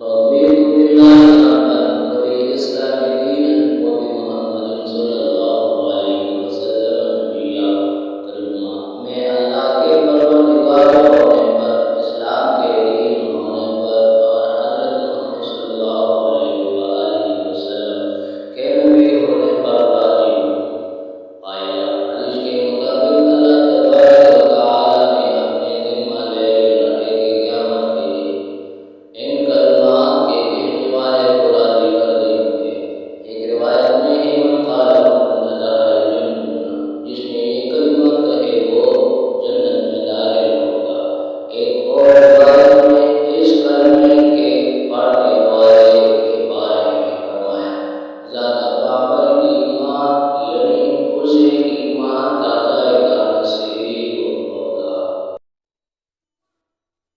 رضيت بالله ربا وبالإسلام دينا وبمحمد صلى الله عليه وسلم نبيا۔ ترجمہ: میں اللہ کے پروردگار ہونے پر، اسلام کے دین ہونے پر اور حضرت محمد صلی اللہ علیہ وآلہ وسلم کے نبی ہونے پر راضی ہوں۔ قائلہ حدیث کے مطابق اللہ تبارک و تعالی نے اپنے ذمہ لے لیا ہے کہ قیامت کے دن ان کلمات کے کہنے والے کو راضی کر دیں گے۔ ایک روایت میں ہے من قال دخل الجنہ، جس نے یہ کلمہ کہے وہ جنت میں داخل ہوگا۔ ایک اور روایت میں اس کلمے کے پڑھنے والے کے بارے میں فرمایا زیادہ قابل ایمان، یعنی اسے ایمان کا ذائقہ نصیب ہوگا۔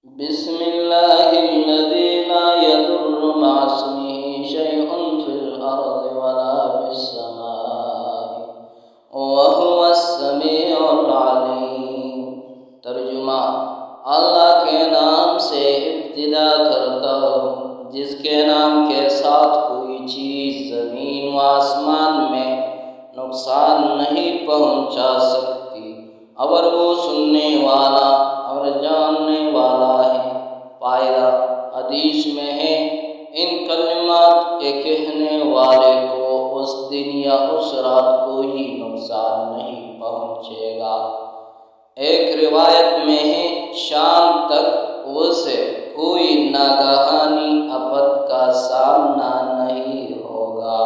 بسم اللہ الذی لا یضر مع اسمہ شیء فی الارض ولا فی السماء وہو السمیع العلیم۔ ترجمہ: اللہ کے نام سے ابتدا کرتا ہوں جس کے نام کے ساتھ کوئی چیز زمین و آسمان میں نقصان نہیں پہنچا سکتی، اور وہ سننے والا اور جاننے والا ہے۔ قائلہ حدیث میں ہے ان کلمات کے کہنے والے کو اس دن یا اس رات کوئی نقصان نہیں پہنچے گا۔ ایک روایت میں ہے شام تک اسے کوئی ناگہانی آفت کا سامنا نہیں ہوگا۔